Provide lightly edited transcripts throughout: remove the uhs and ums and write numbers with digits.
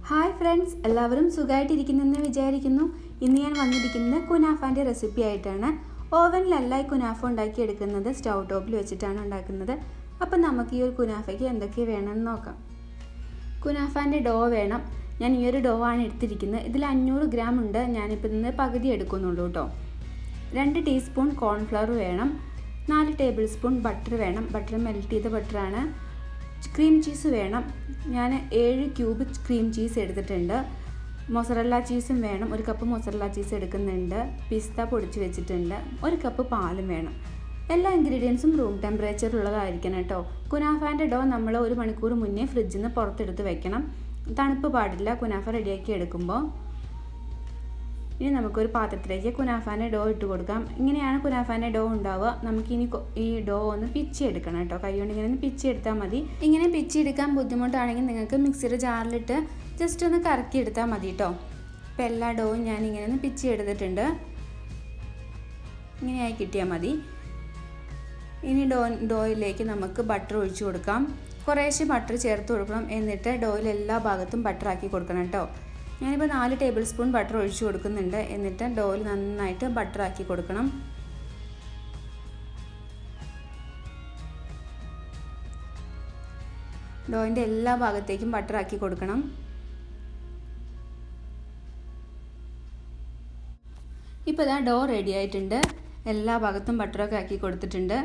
Hi friends, എല്ലാവരും സുഖമായിട്ടിരിക്കുന്നെന്ന് വിചാരിക്കുന്നു. ഇന്ന് ഞാൻ വന്നിരിക്കുന്നത് കുനാഫാൻ്റെ റെസിപ്പി ആയിട്ടാണ്. ഓവനിലല്ല ഈ കുനാഫ ഉണ്ടാക്കിയെടുക്കുന്നത്, സ്റ്റൗ ടോപ്പിൽ വെച്ചിട്ടാണ് ഉണ്ടാക്കുന്നത്. അപ്പം നമുക്ക് ഈ ഒരു കുനാഫയ്ക്ക് എന്തൊക്കെ വേണമെന്ന് നോക്കാം. കുനാഫാൻ്റെ ഡോ വേണം. ഞാൻ ഈ ഒരു ഡോ ആണ് എടുത്തിരിക്കുന്നത്. ഇതിൽ 500 ഗ്രാം ഉണ്ട്. ഞാനിപ്പോൾ ഇന്ന് പകുതി എടുക്കുന്നുള്ളൂ കേട്ടോ. 2 ടീസ്പൂൺ കോൺഫ്ലവർ വേണം. 4 ടേബിൾ സ്പൂൺ ബട്ടർ വേണം. ബട്ടർ മെൽറ്റ് ചെയ്ത ബട്ടറാണ്. ക്രീം ചീസ് വേണം. ഞാൻ 7 ക്യൂബ് ക്രീം ചീസ് എടുത്തിട്ടുണ്ട്. മൊസറല്ല ചീസും വേണം. 1 കപ്പ് മൊസറല്ല ചീസ് എടുക്കുന്നുണ്ട്. പിസ്ത പൊടിച്ച് വെച്ചിട്ടുണ്ട്. 1 കപ്പ് പാലും വേണം. എല്ലാ ഇൻഗ്രീഡിയൻസും റൂം ടെമ്പറേച്ചറിലുള്ളതായിരിക്കണം കേട്ടോ. കുനാഫാൻ്റെ ഡോ നമ്മൾ 1 മണിക്കൂർ മുന്നേ ഫ്രിഡ്ജിൽ നിന്ന് പുറത്തെടുത്ത് വെക്കണം. തണുപ്പ് പാടില്ല കുനാഫ റെഡിയാക്കി എടുക്കുമ്പോൾ. ഇനി നമുക്കൊരു പാത്രത്തിലേക്ക് കുനാഫാൻ്റെ ഡോ ഇട്ട് കൊടുക്കാം. ഇങ്ങനെയാണ് കുനാഫാൻ്റെ ഡോ ഉണ്ടാവുക. നമുക്കിനി ഈ ഡോ ഒന്ന് പിച്ചെടുക്കണം കേട്ടോ. കൈ കൊണ്ട് ഇങ്ങനെ ഒന്ന് പിച്ചെടുത്താൽ മതി. ഇങ്ങനെ പിച്ചെടുക്കാൻ ബുദ്ധിമുട്ടാണെങ്കിൽ നിങ്ങൾക്ക് മിക്സിയുടെ ജാറിലിട്ട് ജസ്റ്റ് ഒന്ന് കറക്കി എടുത്താൽ മതി കേട്ടോ. ഇപ്പോൾ എല്ലാ ഡോവും ഞാൻ ഇങ്ങനെ ഒന്ന് പിച്ചെടുത്തിട്ടുണ്ട്. ഇങ്ങനെയായി കിട്ടിയാൽ മതി. ഇനി ഡോയിലേക്ക് നമുക്ക് ബട്ടർ ഒഴിച്ചു കൊടുക്കാം. കുറേശ്ശെ ബട്ടർ ചേർത്ത് കൊടുക്കണം. എന്നിട്ട് ഡോയിൽ എല്ലാ ഭാഗത്തും ബട്ടറാക്കി കൊടുക്കണം കേട്ടോ. ഞാനിപ്പോൾ 4 ടേബിൾ സ്പൂൺ ബട്ടർ ഒഴിച്ചു കൊടുക്കുന്നുണ്ട്. എന്നിട്ട് ഡോയിൽ നന്നായിട്ട് ബട്ടറാക്കി കൊടുക്കണം. ഡോയിൻ്റെ എല്ലാ ഭാഗത്തേക്കും ബട്ടറാക്കി കൊടുക്കണം. ഇപ്പോൾ ഇതാ ഡോ റെഡി ആയിട്ടുണ്ട്. എല്ലാ ഭാഗത്തും ബട്ടറൊക്കെ ആക്കി കൊടുത്തിട്ടുണ്ട്.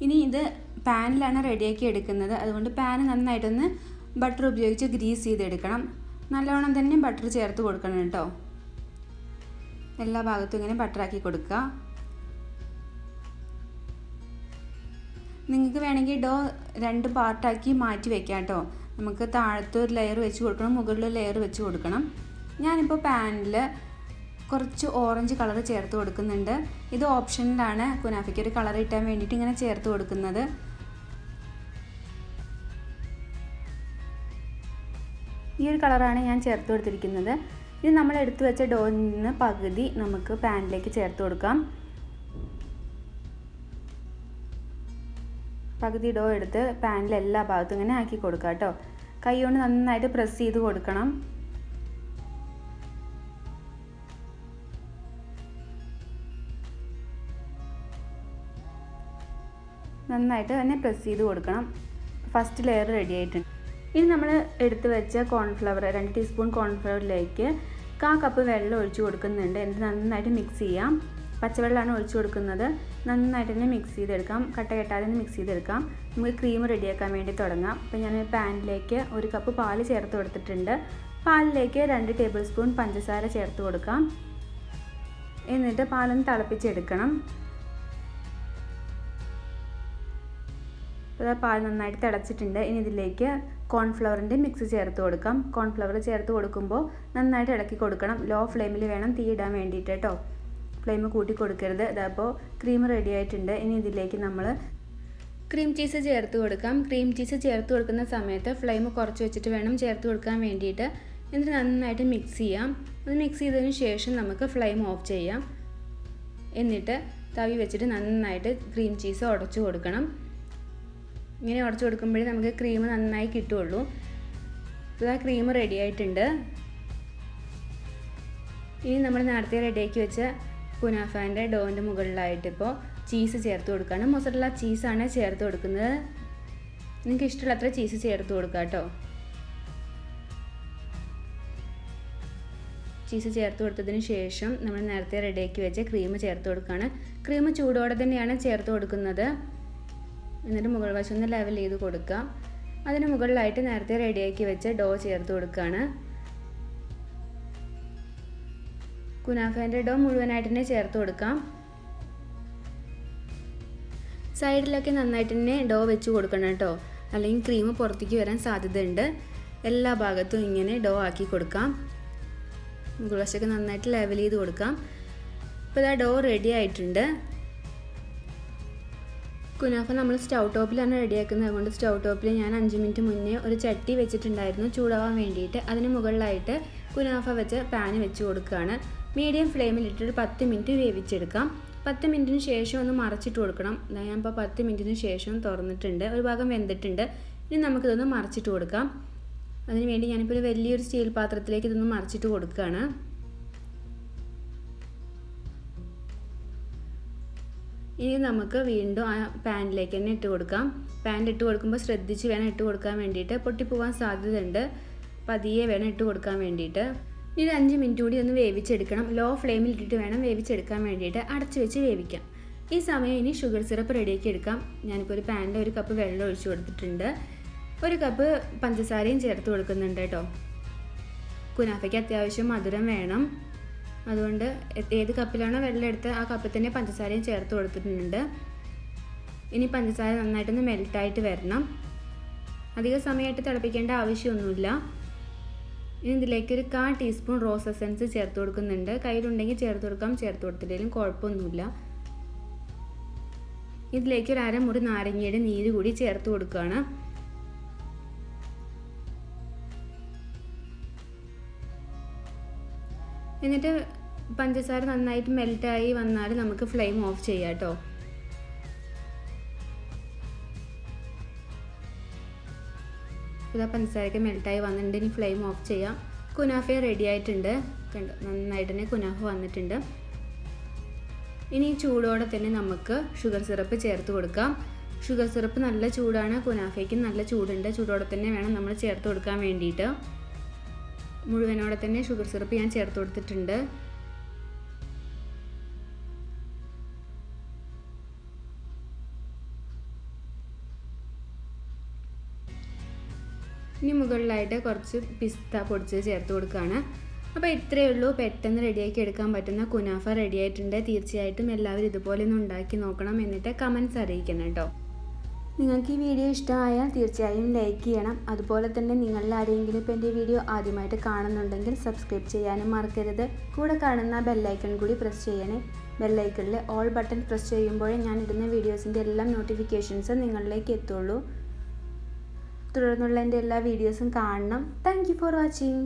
ഇനി ഇത് പാനിലാണ് റെഡിയാക്കി എടുക്കുന്നത്. അതുകൊണ്ട് പാന് നന്നായിട്ടൊന്ന് ബട്ടർ ഉപയോഗിച്ച് ഗ്രീസ് ചെയ്തെടുക്കണം. നല്ലവണ്ണം തന്നെ ബട്ടർ ചേർത്ത് കൊടുക്കണം കേട്ടോ. എല്ലാ ഭാഗത്തും ഇങ്ങനെ ബട്ടറാക്കി കൊടുക്കുക. നിങ്ങൾക്ക് വേണമെങ്കിൽ ഡോ 2 പാർട്ടാക്കി മാറ്റി വെക്കാം കേട്ടോ. നമുക്ക് താഴത്തെ ഒരു ലെയർ വെച്ച് കൊടുക്കണം, മുകളിൽ ലെയർ വെച്ച് കൊടുക്കണം. ഞാനിപ്പോൾ പാനിൽ കുറച്ച് ഓറഞ്ച് കളർ ചേർത്ത് കൊടുക്കുന്നുണ്ട്. ഇത് ഓപ്ഷനിലാണ്. കുനാഫയ്ക്ക് ഒരു കളർ ഇട്ടാൻ വേണ്ടിയിട്ട് ഇങ്ങനെ ചേർത്ത് കൊടുക്കുന്നത്. ഈ ഒരു കളറാണ് ഞാൻ ചേർത്ത് കൊടുത്തിരിക്കുന്നത്. ഇത് നമ്മൾ എടുത്തു വെച്ച ഡോയിൽ നിന്ന് പകുതി നമുക്ക് പാനിലേക്ക് ചേർത്ത് കൊടുക്കാം. പകുതി ഡോ എടുത്ത് പാനിൽ എല്ലാ ഭാഗത്തും ഇങ്ങനെ ആക്കി കൊടുക്കാം കേട്ടോ. കൈ കൊണ്ട് നന്നായിട്ട് പ്രസ് ചെയ്ത് കൊടുക്കണം. നന്നായിട്ട് തന്നെ പ്രസ് ചെയ്ത് കൊടുക്കണം. ഫസ്റ്റ് ലെയർ റെഡി ആയിട്ടുണ്ട്. ഇനി നമ്മൾ എടുത്ത് വെച്ച കോൺഫ്ലവർ 2 ടീസ്പൂൺ കോൺഫ്ലവറിലേക്ക് 1/4 കപ്പ് വെള്ളം ഒഴിച്ചു കൊടുക്കുന്നുണ്ട്. എന്നിട്ട് നന്നായിട്ട് മിക്സ് ചെയ്യാം. പച്ചവെള്ളമാണ് ഒഴിച്ചു കൊടുക്കുന്നത്. നന്നായിട്ട് തന്നെ മിക്സ് ചെയ്തെടുക്കാം. കട്ട കെട്ടാതെ തന്നെ മിക്സ് ചെയ്തെടുക്കാം. നമുക്ക് ക്രീം റെഡിയാക്കാൻ വേണ്ടി തുടങ്ങാം. അപ്പോൾ ഞാൻ പാനിലേക്ക് 1 കപ്പ് പാൽ ചേർത്ത് കൊടുത്തിട്ടുണ്ട്. പാലിലേക്ക് 2 ടേബിൾ സ്പൂൺ പഞ്ചസാര ചേർത്ത് കൊടുക്കാം. എന്നിട്ട് പാലൊന്ന് തിളപ്പിച്ചെടുക്കണം. അപ്പോൾ പാൽ നന്നായിട്ട് തിളച്ചിട്ടുണ്ട്. ഇനി ഇതിലേക്ക് കോൺഫ്ലവറിൻ്റെ മിക്സ് ചേർത്ത് കൊടുക്കാം. കോൺഫ്ലവർ ചേർത്ത് കൊടുക്കുമ്പോൾ നന്നായിട്ട് ഇളക്കി കൊടുക്കണം. ലോ ഫ്ലെയിമിൽ വേണം തീ ഇടാൻ വേണ്ടിയിട്ട് കേട്ടോ. ഫ്ലെയിം കൂട്ടി കൊടുക്കരുത്. അതപ്പോൾ ക്രീം റെഡി ആയിട്ടുണ്ട്. ഇനി ഇതിലേക്ക് നമ്മൾ ക്രീം ചീസ് ചേർത്ത് കൊടുക്കാം. ക്രീം ചീസ് ചേർത്ത് കൊടുക്കുന്ന സമയത്ത് ഫ്ലെയിം കുറച്ച് വെച്ചിട്ട് വേണം ചേർത്ത് കൊടുക്കാൻ വേണ്ടിയിട്ട്. എന്നിട്ട് നന്നായിട്ട് മിക്സ് ചെയ്യാം. അത് മിക്സ് ചെയ്തതിന് ശേഷം നമുക്ക് ഫ്ലെയിം ഓഫ് ചെയ്യാം. എന്നിട്ട് തവി വെച്ചിട്ട് നന്നായിട്ട് ക്രീം ചീസ് ഉടച്ചു കൊടുക്കണം. ഇങ്ങനെ ഉടച്ചു കൊടുക്കുമ്പോഴേ നമുക്ക് ക്രീം നന്നായി കിട്ടുള്ളൂ. ഇപ്പോൾ ആ ക്രീം റെഡി ആയിട്ടുണ്ട്. ഇനി നമ്മൾ നേരത്തെ റെഡിയാക്കി വെച്ച കുനാഫാൻ്റെ ഡോൻ്റെ മുകളിലായിട്ട് ഇപ്പോൾ ചീസ് ചേർത്ത് കൊടുക്കുകയാണ്. മൊസറല്ല ചീസാണ് ചേർത്ത് കൊടുക്കുന്നത്. നിങ്ങൾക്ക് ഇഷ്ടമുള്ളത്ര ചീസ് ചേർത്ത് കൊടുക്കുക കേട്ടോ. ചീസ് ചേർത്ത് കൊടുത്തതിന് ശേഷം നമ്മൾ നേരത്തെ റെഡിയാക്കി വെച്ച ക്രീം ചേർത്ത് കൊടുക്കുകയാണ്. ക്രീം ചൂടോടെ തന്നെയാണ് ചേർത്ത് കൊടുക്കുന്നത്. എന്നിട്ട് മുകൾ വശം ഒന്ന് ലെവൽ ചെയ്ത് കൊടുക്കുക. അതിന് മുകളിലായിട്ട് നേരത്തെ റെഡിയാക്കി വെച്ച് ഡോ ചേർത്ത് കൊടുക്കുകയാണ്. കുനാഫേൻ്റെ ഡോ മുഴുവനായിട്ട് തന്നെ ചേർത്ത് കൊടുക്കാം. സൈഡിലൊക്കെ നന്നായിട്ട് തന്നെ ഡോ വെച്ച് കൊടുക്കണം കേട്ടോ. അല്ലെങ്കിൽ ക്രീം പുറത്തേക്ക് വരാൻ സാധ്യതയുണ്ട്. എല്ലാ ഭാഗത്തും ഇങ്ങനെ ഡോ ആക്കി കൊടുക്കാം. മുകൾ വശമൊക്കെ നന്നായിട്ട് ലെവൽ ചെയ്ത് കൊടുക്കാം. ഇപ്പോൾ ഇതാ ഡോ റെഡി ആയിട്ടുണ്ട്. കുനാഫ നമ്മൾ സ്റ്റൗ ടോപ്പിലാണ് റെഡിയാക്കുന്നത്. അതുകൊണ്ട് സ്റ്റൗ ടോപ്പിൽ ഞാൻ 5 മിനിറ്റ് മുന്നേ ഒരു ചട്ടി വെച്ചിട്ടുണ്ടായിരുന്നു ചൂടാവാൻ വേണ്ടിയിട്ട്. അതിന് മുകളിലായിട്ട് കുനാഫ വെച്ച് പാന് വെച്ച് കൊടുക്കുകയാണ്. മീഡിയം ഫ്ലെയിമിലിട്ടൊരു 10 മിനിറ്റ് വേവിച്ചെടുക്കാം. 10 മിനിറ്റിന് ശേഷം ഒന്ന് മറച്ചിട്ട് കൊടുക്കണം. ഞാൻ ഇപ്പോൾ 10 മിനിറ്റിന് ശേഷം തുറന്നിട്ടുണ്ട്. ഒരു ഭാഗം വെന്തിട്ടുണ്ട്. ഇനി നമുക്കിതൊന്ന് മറച്ചിട്ട് കൊടുക്കാം. അതിനുവേണ്ടി ഞാനിപ്പോൾ ഒരു വലിയൊരു സ്റ്റീൽ പാത്രത്തിലേക്ക് ഇതൊന്ന് മറിച്ചിട്ട് കൊടുക്കുകയാണ്. ഇനി നമുക്ക് വീണ്ടും ആ പാനിലേക്ക് തന്നെ ഇട്ട് കൊടുക്കാം. പാനിൽ ഇട്ട് കൊടുക്കുമ്പോൾ ശ്രദ്ധിച്ച് വേണം ഇട്ട് കൊടുക്കാൻ വേണ്ടിയിട്ട്, പൊട്ടിപ്പോവാൻ സാധ്യതയുണ്ട്. പതിയെ വേണം ഇട്ട് കൊടുക്കാൻ വേണ്ടിയിട്ട്. ഇത് 5 മിനിറ്റ് കൂടി ഒന്ന് വേവിച്ചെടുക്കണം. ലോ ഫ്ലെയിമിൽ ഇട്ടിട്ട് വേണം വേവിച്ചെടുക്കാൻ വേണ്ടിയിട്ട്. അടച്ചു വെച്ച് വേവിക്കാം. ഈ സമയം ഇനി ഷുഗർ സിറപ്പ് റെഡിയാക്കി എടുക്കാം. ഞാനിപ്പോൾ ഒരു പാനിൽ 1 കപ്പ് വെള്ളം ഒഴിച്ചു കൊടുത്തിട്ടുണ്ട്. 1 കപ്പ് പഞ്ചസാരയും ചേർത്ത് കൊടുക്കുന്നുണ്ട് കേട്ടോ. കുനാഫയ്ക്ക് അത്യാവശ്യം മധുരം വേണം. അതുകൊണ്ട് ഏത് കപ്പിലാണോ വെള്ളം എടുത്ത് ആ കപ്പിൽ തന്നെ പഞ്ചസാരയും ചേർത്ത് കൊടുത്തിട്ടുണ്ട്. ഇനി പഞ്ചസാര നന്നായിട്ടൊന്ന് മെൽറ്റായിട്ട് വരണം. അധിക സമയമായിട്ട് തിളപ്പിക്കേണ്ട ആവശ്യമൊന്നുമില്ല. ഇനി ഇതിലേക്ക് ഒരു 1/4 ടീസ്പൂൺ റോസ് എസൻസ് ചേർത്ത് കൊടുക്കുന്നുണ്ട്. കയ്യിലുണ്ടെങ്കിൽ ചേർത്ത് കൊടുക്കാം, ചേർത്ത് കൊടുത്തില്ലെങ്കിലും കുഴപ്പമൊന്നുമില്ല. ഇതിലേക്ക് ഒരു 1/2 മുറി നാരങ്ങയുടെ നീര് കൂടി ചേർത്ത് കൊടുക്കുകയാണ്. എന്നിട്ട് പഞ്ചസാര നന്നായിട്ട് മെൽറ്റായി വന്നാൽ നമുക്ക് ഫ്ലെയിം ഓഫ് ചെയ്യാം കേട്ടോ. ഇതാ പഞ്ചസാരയൊക്കെ മെൽറ്റായി വന്നിട്ടുണ്ട്. ഇനി ഫ്ലെയിം ഓഫ് ചെയ്യാം. കുനാഫ റെഡി ആയിട്ടുണ്ട്. കണ്ടോ, നന്നായിട്ട് തന്നെ കുനാഫ വന്നിട്ടുണ്ട്. ഇനി ചൂടോടെ തന്നെ നമുക്ക് ഷുഗർ സിറപ്പ് ചേർത്ത് കൊടുക്കാം. ഷുഗർ സിറപ്പ് നല്ല ചൂടാണ്, കുനാഫയ്ക്ക് നല്ല ചൂടുണ്ട്. ചൂടോടെ തന്നെ വേണം നമ്മൾ ചേർത്ത് കൊടുക്കാൻ വേണ്ടിയിട്ട്. മുഴുവനോടെ തന്നെ ഷുഗർ സിറപ്പ് ഞാൻ ചേർത്ത് കൊടുത്തിട്ടുണ്ട്. ഇനി മുകളിലായിട്ട് കുറച്ച് പിസ്ത പൊടിച്ച് ചേർത്ത് കൊടുക്കുകയാണ്. അപ്പോൾ ഇത്രയേ ഉള്ളൂ. പെട്ടെന്ന് റെഡിയാക്കി എടുക്കാൻ പറ്റുന്ന കുനാഫ റെഡി ആയിട്ടുണ്ട്. തീർച്ചയായിട്ടും എല്ലാവരും ഇതുപോലെ ഒന്ന് ഉണ്ടാക്കി നോക്കണം. എന്നിട്ട് കമൻസ് അറിയിക്കണം കേട്ടോ. നിങ്ങൾക്ക് ഈ വീഡിയോ ഇഷ്ടമായാൽ തീർച്ചയായും ലൈക്ക് ചെയ്യണം. അതുപോലെ തന്നെ നിങ്ങളിൽ ആരെങ്കിലും ഇപ്പോൾ എൻ്റെ വീഡിയോ ആദ്യമായിട്ട് കാണുന്നുണ്ടെങ്കിൽ സബ്സ്ക്രൈബ് ചെയ്യാനും മറക്കരുത്. കൂടെ കാണുന്ന ബെല്ലൈക്കൺ കൂടി പ്രസ് ചെയ്യണേ. ബെല്ലൈക്കണിൽ ഓൾ ബട്ടൺ പ്രസ് ചെയ്യുമ്പോഴേ ഞാൻ ഇടുന്ന വീഡിയോസിൻ്റെ എല്ലാം നോട്ടിഫിക്കേഷൻസ് നിങ്ങളിലേക്ക് എത്തുള്ളൂ. തുടർന്നുള്ള എൻ്റെ എല്ലാ വീഡിയോസും കാണണം. Thank you for watching.